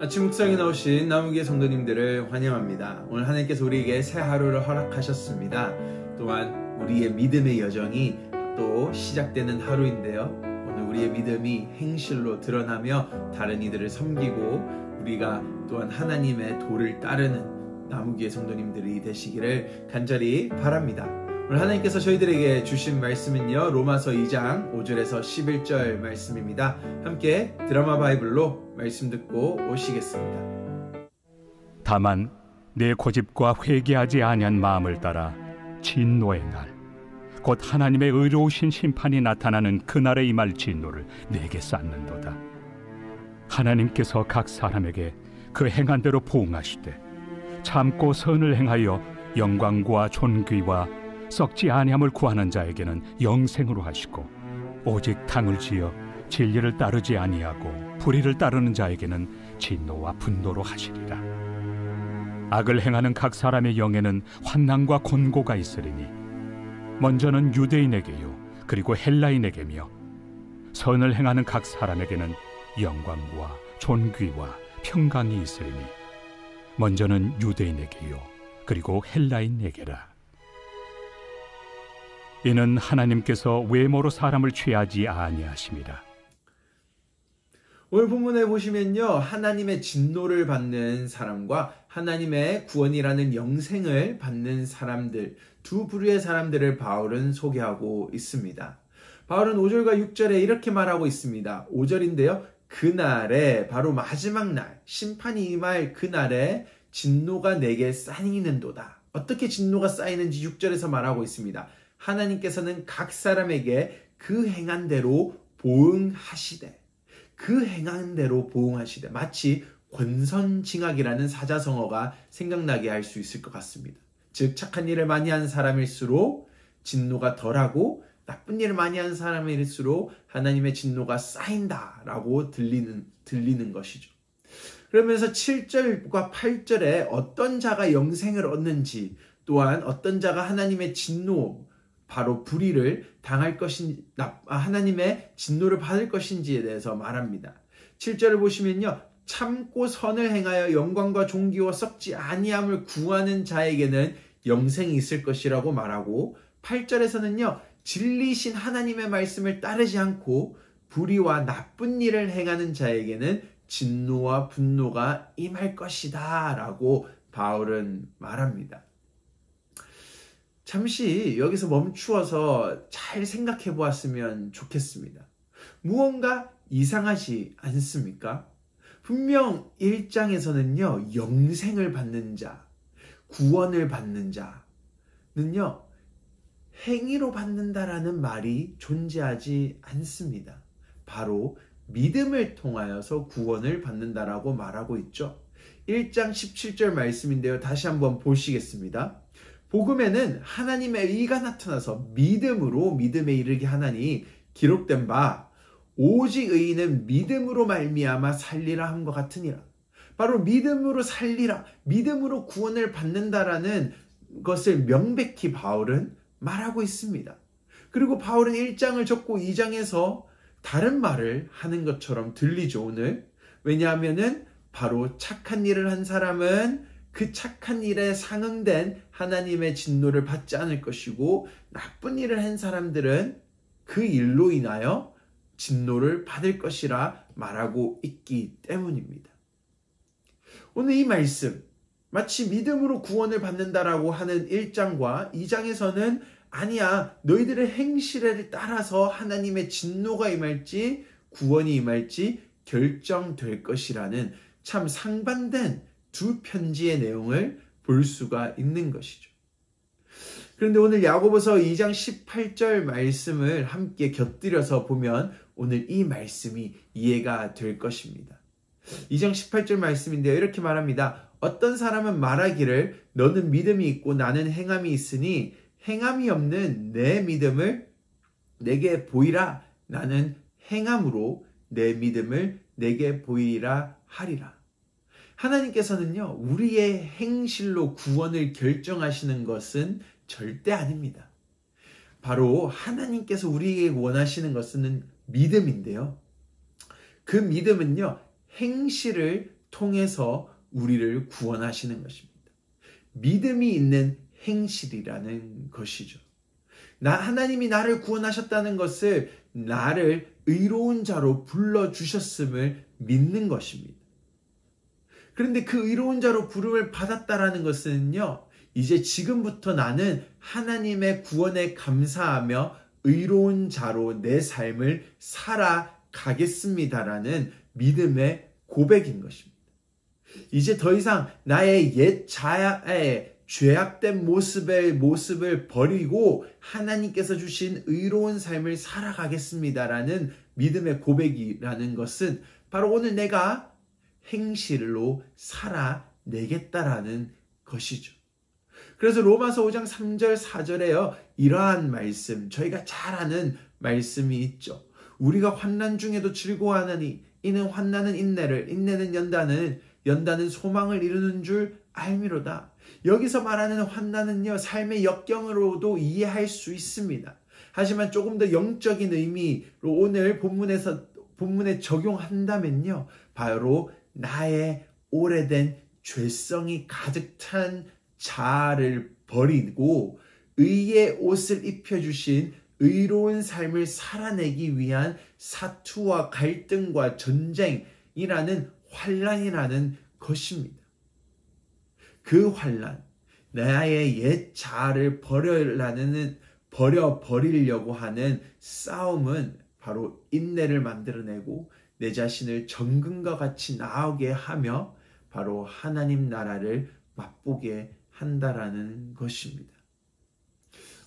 아침 묵상에 나오신 나무기의 성도님들을 환영합니다. 오늘 하나님께서 우리에게 새 하루를 허락하셨습니다. 또한 우리의 믿음의 여정이 또 시작되는 하루인데요. 오늘 우리의 믿음이 행실로 드러나며 다른 이들을 섬기고 우리가 또한 하나님의 도를 따르는 나무기의 성도님들이 되시기를 간절히 바랍니다. 오늘 하나님께서 저희들에게 주신 말씀은요, 로마서 2장 5절에서 11절 말씀입니다. 함께 드라마 바이블로 말씀 듣고 오시겠습니다. 다만 내 고집과 회개하지 아니한 마음을 따라 진노의 날, 곧 하나님의 의로우신 심판이 나타나는 그날에 임할 진노를 내게 쌓는도다. 하나님께서 각 사람에게 그 행한 대로 보응하시되 참고 선을 행하여 영광과 존귀와 썩지 아니함을 구하는 자에게는 영생으로 하시고, 오직 당을 지어 진리를 따르지 아니하고 불의를 따르는 자에게는 진노와 분노로 하시리라. 악을 행하는 각 사람의 영에는 환난과 곤고가 있으리니 먼저는 유대인에게요 그리고 헬라인에게며, 선을 행하는 각 사람에게는 영광과 존귀와 평강이 있으리니 먼저는 유대인에게요 그리고 헬라인에게라. 이는 하나님께서 외모로 사람을 취하지 아니하심이라. 오늘 본문에 보시면요, 하나님의 진노를 받는 사람과 하나님의 구원이라는 영생을 받는 사람들, 두 부류의 사람들을 바울은 소개하고 있습니다. 바울은 5절과 6절에 이렇게 말하고 있습니다. 5절인데요, 그날에, 바로 마지막 날, 심판이 임할 그날에 진노가 내게 쌓이는도다. 어떻게 진노가 쌓이는지 6절에서 말하고 있습니다. 하나님께서는 각 사람에게 그 행한 대로 보응하시되, 그 행한 대로 보응하시되, 마치 권선징악이라는 사자성어가 생각나게 할 수 있을 것 같습니다. 즉, 착한 일을 많이 하는 사람일수록 진노가 덜하고 나쁜 일을 많이 하는 사람일수록 하나님의 진노가 쌓인다라고 들리는 것이죠. 그러면서 7절과 8절에 어떤 자가 영생을 얻는지, 또한 어떤 자가 하나님의 진노, 바로 불의를 당할 것인지, 하나님의 진노를 받을 것인지에 대해서 말합니다. 7절을 보시면요, 참고 선을 행하여 영광과 존귀와 썩지 아니함을 구하는 자에게는 영생이 있을 것이라고 말하고, 8절에서는요, 진리신 하나님의 말씀을 따르지 않고 불의와 나쁜 일을 행하는 자에게는 진노와 분노가 임할 것이다 라고 바울은 말합니다. 잠시 여기서 멈추어서 잘 생각해 보았으면 좋겠습니다. 무언가 이상하지 않습니까? 분명 1장에서는요, 영생을 받는 자, 구원을 받는 자는요, 행위로 받는다라는 말이 존재하지 않습니다. 바로 믿음을 통하여서 구원을 받는다라고 말하고 있죠. 1장 17절 말씀인데요, 다시 한번 보시겠습니다. 복음에는 하나님의 의가 나타나서 믿음으로 믿음에 이르게 하나니 기록된 바 오직 의인은 믿음으로 말미암아 살리라 함과 같으니라. 바로 믿음으로 살리라, 믿음으로 구원을 받는다라는 것을 명백히 바울은 말하고 있습니다. 그리고 바울은 1장을 적고 2장에서 다른 말을 하는 것처럼 들리죠, 오늘. 왜냐하면은 바로 착한 일을 한 사람은 그 착한 일에 상응된 하나님의 진노를 받지 않을 것이고, 나쁜 일을 한 사람들은 그 일로 인하여 진노를 받을 것이라 말하고 있기 때문입니다. 오늘 이 말씀, 마치 믿음으로 구원을 받는다라고 하는 1장과 2장에서는 아니야, 너희들의 행실에 따라서 하나님의 진노가 임할지 구원이 임할지 결정될 것이라는 참 상반된 두 편지의 내용을 볼 수가 있는 것이죠. 그런데 오늘 야고보서 2장 18절 말씀을 함께 곁들여서 보면 오늘 이 말씀이 이해가 될 것입니다. 2장 18절 말씀인데요, 이렇게 말합니다. 어떤 사람은 말하기를 너는 믿음이 있고 나는 행함이 있으니 행함이 없는 내 믿음을 내게 보이라. 나는 행함으로 내 믿음을 내게 보이라 하리라. 하나님께서는요, 우리의 행실로 구원을 결정하시는 것은 절대 아닙니다. 바로 하나님께서 우리에게 원하시는 것은 믿음인데요. 그 믿음은요, 행실을 통해서 우리를 구원하시는 것입니다. 믿음이 있는 행실이라는 것이죠. 하나님이 나를 구원하셨다는 것을 나를 의로운 자로 불러주셨음을 믿는 것입니다. 그런데 그 의로운 자로 부름을 받았다라는 것은요, 이제 지금부터 나는 하나님의 구원에 감사하며 의로운 자로 내 삶을 살아가겠습니다라는 믿음의 고백인 것입니다. 이제 더 이상 나의 옛 자아의 죄악된 모습을 버리고 하나님께서 주신 의로운 삶을 살아가겠습니다라는 믿음의 고백이라는 것은 바로 오늘 내가 행실로 살아내겠다라는 것이죠. 그래서 로마서 5장 3절 4절에요. 이러한 말씀, 저희가 잘 아는 말씀이 있죠. 우리가 환난 중에도 즐거워하느니 이는 환난은 인내를, 인내는 연단은 소망을 이루는 줄 알미로다. 여기서 말하는 환난은요, 삶의 역경으로도 이해할 수 있습니다. 하지만 조금 더 영적인 의미로 오늘 본문에 적용한다면요, 바로 나의 오래된 죄성이 가득 찬 자아를 버리고 의의 옷을 입혀주신 의로운 삶을 살아내기 위한 사투와 갈등과 전쟁이라는 환난이라는 것입니다. 그 환난, 나의 옛 자아를 버려버리려고 하는 싸움은 바로 인내를 만들어내고 내 자신을 정금과 같이 나오게 하며 바로 하나님 나라를 맛보게 한다라는 것입니다.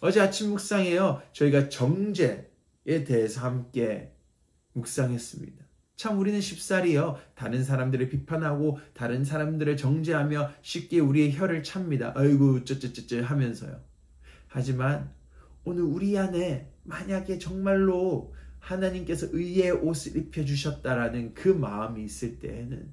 어제 아침 묵상에요, 저희가 정죄에 대해서 함께 묵상했습니다. 참 우리는 쉽사리요, 다른 사람들을 비판하고 다른 사람들을 정죄하며 쉽게 우리의 혀를 찹니다. 아이고 쩌쩌쩌쩌 하면서요. 하지만 오늘 우리 안에 만약에 정말로 하나님께서 의의 옷을 입혀주셨다라는 그 마음이 있을 때에는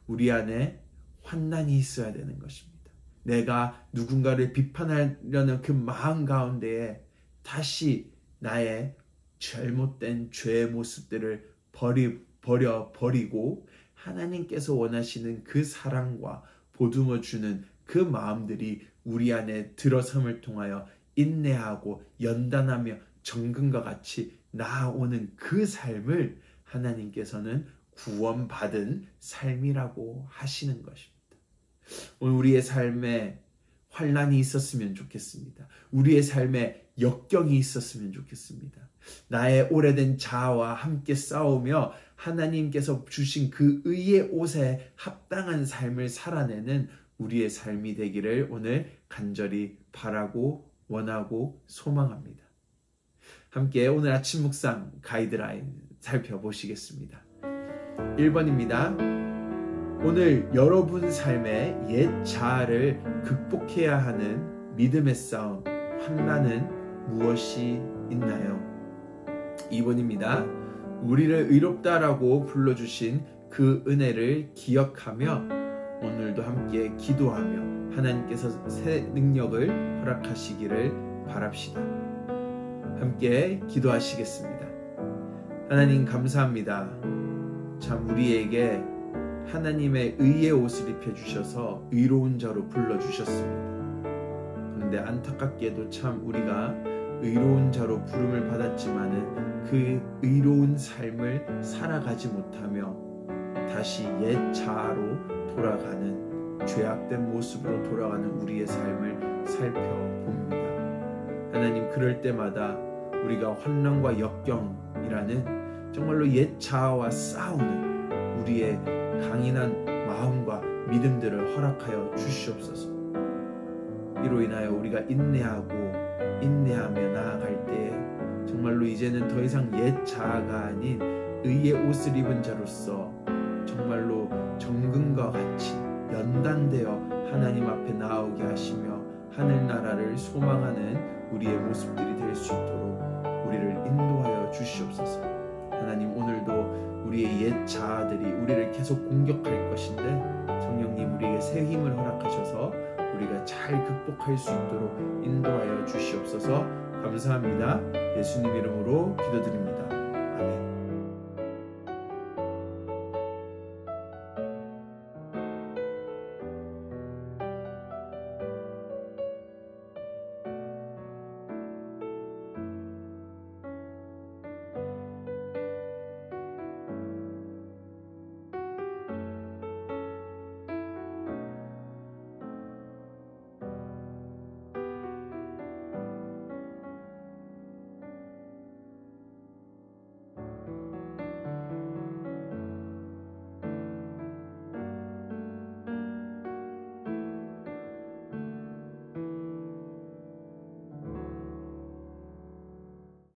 우리 안에 환난이 있어야 되는 것입니다. 내가 누군가를 비판하려는 그 마음 가운데에 다시 나의 잘못된 죄의 모습들을 버리고 하나님께서 원하시는 그 사랑과 보듬어 주는 그 마음들이 우리 안에 들어섬을 통하여 인내하고 연단하며 정금과 같이 나아오는 그 삶을 하나님께서는 구원받은 삶이라고 하시는 것입니다. 오늘 우리의 삶에 환난이 있었으면 좋겠습니다. 우리의 삶에 역경이 있었으면 좋겠습니다. 나의 오래된 자아와 함께 싸우며 하나님께서 주신 그 의의 옷에 합당한 삶을 살아내는 우리의 삶이 되기를 오늘 간절히 바라고 원하고 소망합니다. 함께 오늘 아침 묵상 가이드라인 살펴보시겠습니다. 1번입니다. 오늘 여러분 삶의 옛 자아를 극복해야 하는 믿음의 싸움, 환난은 무엇이 있나요? 2번입니다. 우리를 의롭다라고 불러주신 그 은혜를 기억하며 오늘도 함께 기도하며 하나님께서 새 능력을 허락하시기를 바랍시다. 함께 기도하시겠습니다. 하나님 감사합니다. 참 우리에게 하나님의 의의 옷을 입혀주셔서 의로운 자로 불러주셨습니다. 그런데 안타깝게도 참 우리가 의로운 자로 부름을 받았지만은 그 의로운 삶을 살아가지 못하며 다시 옛 자아로 돌아가는 죄악된 모습으로 돌아가는 우리의 삶을 살펴봅니다. 하나님 그럴 때마다 우리가 환난과 역경이라는 정말로 옛 자아와 싸우는 우리의 강인한 마음과 믿음들을 허락하여 주시옵소서. 이로 인하여 우리가 인내하며 나아갈 때에 정말로 이제는 더 이상 옛 자아가 아닌 의의 옷을 입은 자로서 정말로 정금과 같이 연단되어 하나님 앞에 나오게 하시며 하늘나라를 소망하는 우리의 모습들이 될 수 있도록 우리를 인도하여 주시옵소서. 하나님 오늘도 우리의 옛 자아들이 우리를 계속 공격할 것인데 성령님 우리에게 새 힘을 허락하셔서 우리가 잘 극복할 수 있도록 인도하여 주시옵소서. 감사합니다. 예수님 이름으로 기도드립니다.